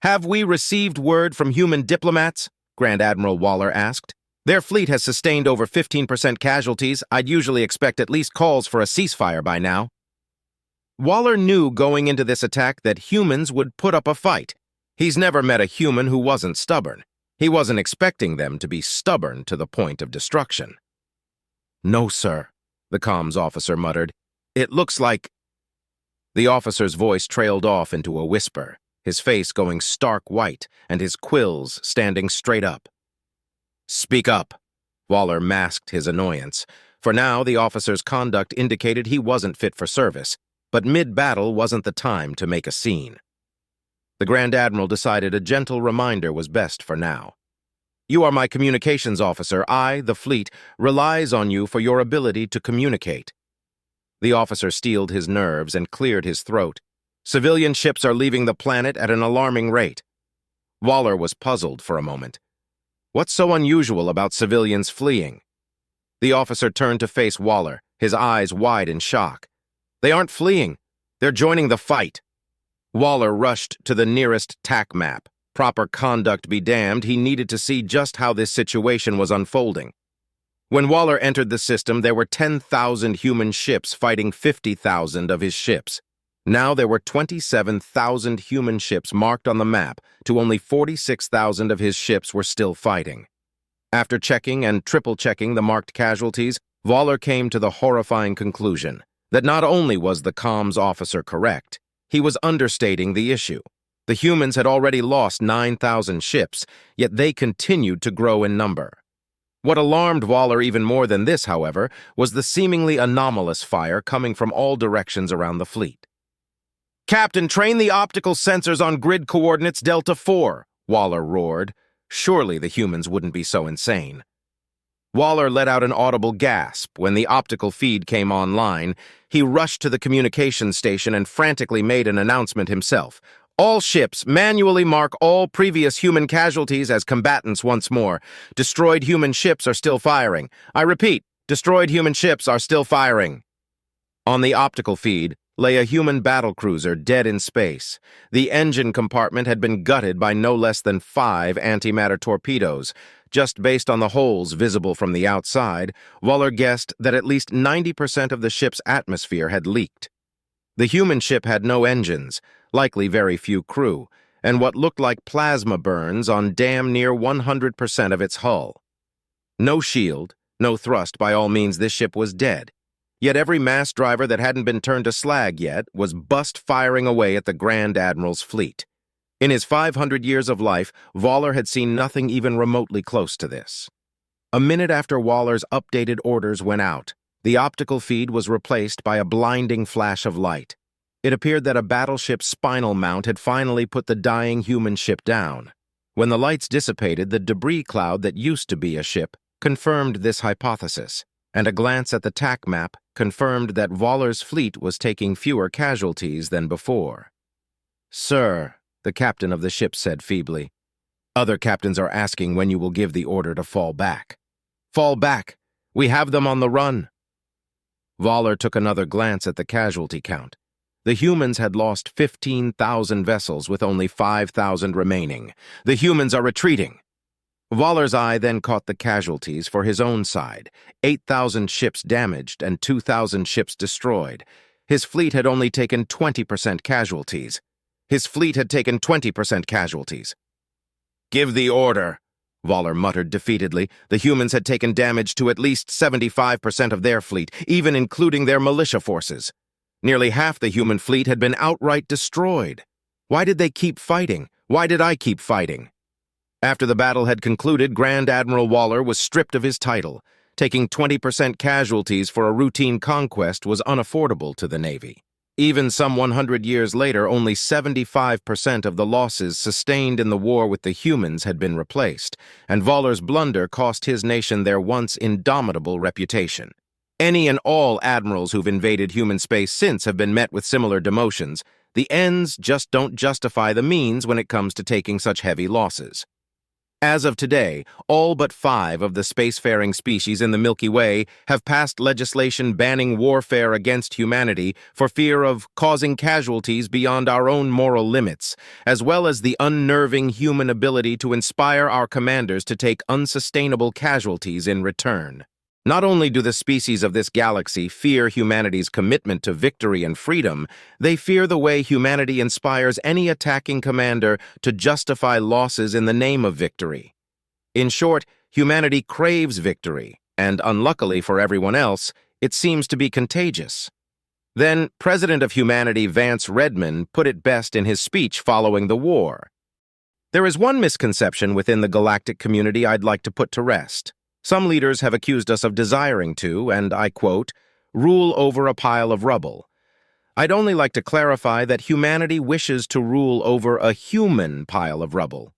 "Have we received word from human diplomats?" Grand Admiral Waller asked. "Their fleet has sustained over 15% casualties. I'd usually expect at least calls for a ceasefire by now." Waller knew going into this attack that humans would put up a fight. He's never met a human who wasn't stubborn. He wasn't expecting them to be stubborn to the point of destruction. "No, sir," the comms officer muttered. "It looks like—" The officer's voice trailed off into a whisper, his face going stark white and his quills standing straight up. "Speak up." Waller masked his annoyance. For now, the officer's conduct indicated he wasn't fit for service, but mid-battle wasn't the time to make a scene. The Grand Admiral decided a gentle reminder was best for now. "You are my communications officer. I, the fleet, relies on you for your ability to communicate." The officer steeled his nerves and cleared his throat. "Civilian ships are leaving the planet at an alarming rate." Waller was puzzled for a moment. What's so unusual about civilians fleeing? The officer turned to face Waller, his eyes wide in shock. "They aren't fleeing. They're joining the fight." Waller rushed to the nearest TAC map. Proper conduct be damned, he needed to see just how this situation was unfolding. When Waller entered the system, there were 10,000 human ships fighting 50,000 of his ships. Now there were 27,000 human ships marked on the map, to only 46,000 of his ships were still fighting. After checking and triple-checking the marked casualties, Waller came to the horrifying conclusion that not only was the comms officer correct, he was understating the issue. The humans had already lost 9,000 ships, yet they continued to grow in number. What alarmed Waller even more than this, however, was the seemingly anomalous fire coming from all directions around the fleet. "Captain, train the optical sensors on grid coordinates Delta 4, Waller roared. Surely the humans wouldn't be so insane. Waller let out an audible gasp when the optical feed came online. He rushed to the communications station and frantically made an announcement himself. "All ships, manually mark all previous human casualties as combatants once more. Destroyed human ships are still firing. I repeat, destroyed human ships are still firing." On the optical feed lay a human battlecruiser dead in space. The engine compartment had been gutted by no less than 5 antimatter torpedoes. Just based on the holes visible from the outside, Waller guessed that at least 90% of the ship's atmosphere had leaked. The human ship had no engines, likely very few crew, and what looked like plasma burns on damn near 100% of its hull. No shield, no thrust. By all means, this ship was dead. Yet every mass driver that hadn't been turned to slag yet was firing away at the Grand Admiral's fleet. In his 500 years of life, Waller had seen nothing even remotely close to this. A minute after Waller's updated orders went out, the optical feed was replaced by a blinding flash of light. It appeared that a battleship's spinal mount had finally put the dying human ship down. When the lights dissipated, the debris cloud that used to be a ship confirmed this hypothesis, and a glance at the TAC map confirmed that Waller's fleet was taking fewer casualties than before. "Sir," the captain of the ship said feebly, "other captains are asking when you will give the order to fall back." "Fall back! We have them on the run!" Waller took another glance at the casualty count. The humans had lost 15,000 vessels with only 5,000 remaining. "The humans are retreating!" Waller's eye then caught the casualties for his own side. 8,000 ships damaged and 2,000 ships destroyed. His fleet had only taken 20% casualties. His fleet had taken 20% casualties. "Give the order," Waller muttered defeatedly. The humans had taken damage to at least 75% of their fleet, even including their militia forces. Nearly half the human fleet had been outright destroyed. Why did they keep fighting? Why did I keep fighting? After the battle had concluded, Grand Admiral Waller was stripped of his title. Taking 20% casualties for a routine conquest was unaffordable to the Navy. Even some 100 years later, only 75% of the losses sustained in the war with the humans had been replaced, and Waller's blunder cost his nation their once indomitable reputation. Any and all admirals who've invaded human space since have been met with similar demotions. The ends just don't justify the means when it comes to taking such heavy losses. As of today, all but 5 of the spacefaring species in the Milky Way have passed legislation banning warfare against humanity for fear of causing casualties beyond our own moral limits, as well as the unnerving human ability to inspire our commanders to take unsustainable casualties in return. Not only do the species of this galaxy fear humanity's commitment to victory and freedom, they fear the way humanity inspires any attacking commander to justify losses in the name of victory. In short, humanity craves victory, and unluckily for everyone else, it seems to be contagious. Then, President of Humanity Vance Redman put it best in his speech following the war. There is one misconception within the galactic community I'd like to put to rest. Some leaders have accused us of desiring to, and I quote, rule over a pile of rubble. I'd only like to clarify that humanity wishes to rule over a human pile of rubble,